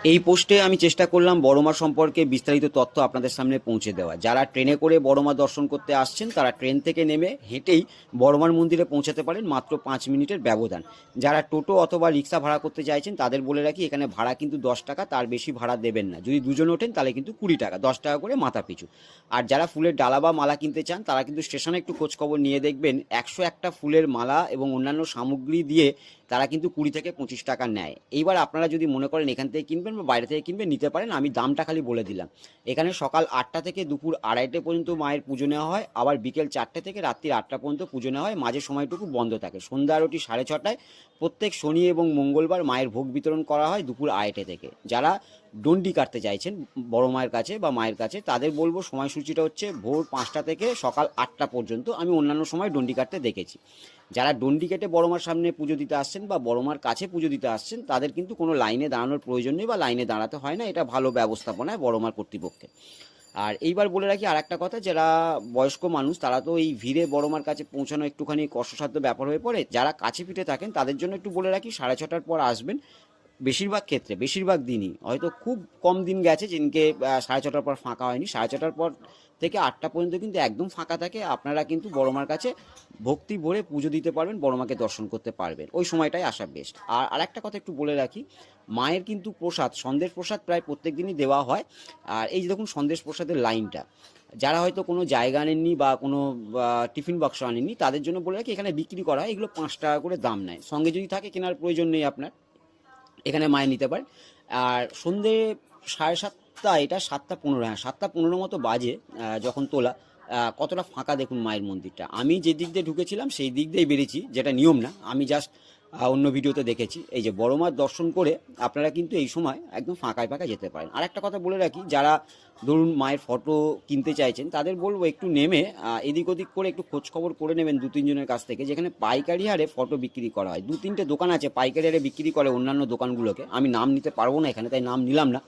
এই পোস্টে আমি চেষ্টা করলাম বড়মা সম্পর্কে বিস্তারিত তথ্য আপনাদের সামনে পৌঁছে দেওয়া। যারা ট্রেনে করে বড়মা দর্শন করতে আসছেন তারা ট্রেন থেকে নেমে হেঁটেই বড়মার মন্দিরে পৌঁছাতে পারেন মাত্র 5 মিনিটের ব্যবধান। যারা টোটো অথবা রিক্সা ভাড়া করতে চাইছেন তাদের বলে রাখি, এখানে ভাড়া কিন্তু 10 টাকা, তার বেশি ভাড়া দেবেন না। যদি দুজন ওঠেন তাহলে কিন্তু 20 টাকা, 10 টাকা করে মাথা পিছু। আর যারা ফুলের ডালা বা মালা কিনতে চান তারা কিন্তু স্টেশনে একটু খোঁজখবর নিয়ে দেখবেন, 101টা ফুলের মালা এবং অন্যান্য সামগ্রী দিয়ে তারা কিন্তু 20 থেকে 25 টাকা নেয়। এইবার আপনারা যদি মনে করেন এখান থেকে কিনবেন বা বাইরে থেকে কিনবেন, নিতে পারেন। আমি দামটা খালি বলে দিলাম। এখানে সকাল 8টা থেকে দুপুর 2:30 পর্যন্ত মায়ের পুজো নেওয়া হয়, আবার বিকেল 4টে থেকে রাত্রির 8টা পর্যন্ত পুজো নেওয়া হয়। মাঝে সময়টুকু বন্ধ থাকে। সন্ধ্যা আরতি 6:30টায়। প্রত্যেক শনি এবং মঙ্গলবার মায়ের ভোগ বিতরণ করা হয় দুপুর 2:30 থেকে। যারা ডন্ডি কাটতে চাইছেন বড় মায়ের কাছে বা মায়ের কাছে, তাদের বলবো সময়সূচিটা হচ্ছে ভোর 5টা থেকে সকাল 8টা পর্যন্ত। আমি অন্যান্য সময় ডন্ডি কাটতে দেখেছি। যারা ডন্ডি কেটে বড়মার সামনে পুজো দিতে আসছেন বা বড়মার কাছে পুজো দিতে আসছেন তাদের কিন্তু কোনো লাইনে দাঁড়ানোর প্রয়োজন নেই বা লাইনে দাঁড়াতে হয় না। এটা ভালো ব্যবস্থাপনায় বড়মার কর্তৃপক্ষে। আর এইবার বলে রাখি আর একটা কথা, যারা বয়স্ক মানুষ তারা তো এই ভিড়ে বড়মার কাছে পৌঁছানো একটুখানি কষ্টসাধ্য ব্যাপার হয়ে পড়ে। যারা কাছে পিঠে থাকেন তাদের জন্য একটু বলে রাখি, 6:30টার পর আসবেন। বেশিরভাগ ক্ষেত্রে বেশিরভাগ দিনই, হয়তো খুব কম দিন গেছে যেদিনকে 6:30টার পর ফাঁকা হয়নি, 6:30টার পর থেকে 8টা পর্যন্ত কিন্তু একদম ফাঁকা থাকে। আপনারা কিন্তু বড়মার কাছে ভক্তি ভরে পুজো দিতে পারবেন, বড়মাকে দর্শন করতে পারবেন। ওই সময়টাই আসা বেস্ট। আর আরেকটা কথা একটু বলে রাখি, মায়ের কিন্তু প্রসাদ, সন্দেশ প্রসাদ প্রায় প্রত্যেক দিনই দেওয়া হয়। আর এই যে দেখুন সন্দেশ প্রসাদের লাইনটা, যারা হয়তো কোনো জায়গা আনেননি বা কোনো টিফিন বাক্স আনেননি তাদের জন্য বলে রাখি, এখানে বিক্রি করা হয়। এগুলো 5 টাকা করে দাম নেয়। সঙ্গে যদি থাকে কেনার প্রয়োজন নেই আপনার, এখানে মায়ে নিতে পারেন। আর সন্ধে 7:30, এটা 7টা 15, হ্যাঁ 7টা 15 মতো বাজে যখন তোলা। কতটা ফাঁকা দেখুন মায়ের মন্দিরটা। আমি যে দিক দিয়ে ঢুকেছিলাম সেই দিক দিয়েই বেরিয়েছি, যেটা নিয়ম না, আমি জাস্ট অন্য ভিডিওতে দেখেছি। এই যে বড় মার দর্শন করে আপনারা কিন্তু এই সময় একদম ফাঁকায় ফাঁকায় যেতে পারেন। আর একটা কথা বলে রাখি, যারা ধরুন মায়ের ফটো কিনতে চাইছেন তাদের বলবো একটু নেমে এদিক ওদিক করে একটু খোঁজ খবর করে নেবেন 2-3 জনের কাছ থেকে, যেখানে পাইকারি হারে ফটো বিক্রি করা হয়। 2-3টে দোকান আছে পাইকারি হারে বিক্রি করে অন্যান্য দোকানগুলোকে, আমি নাম নিতে পারবো না এখানে তাই নাম নিলাম না।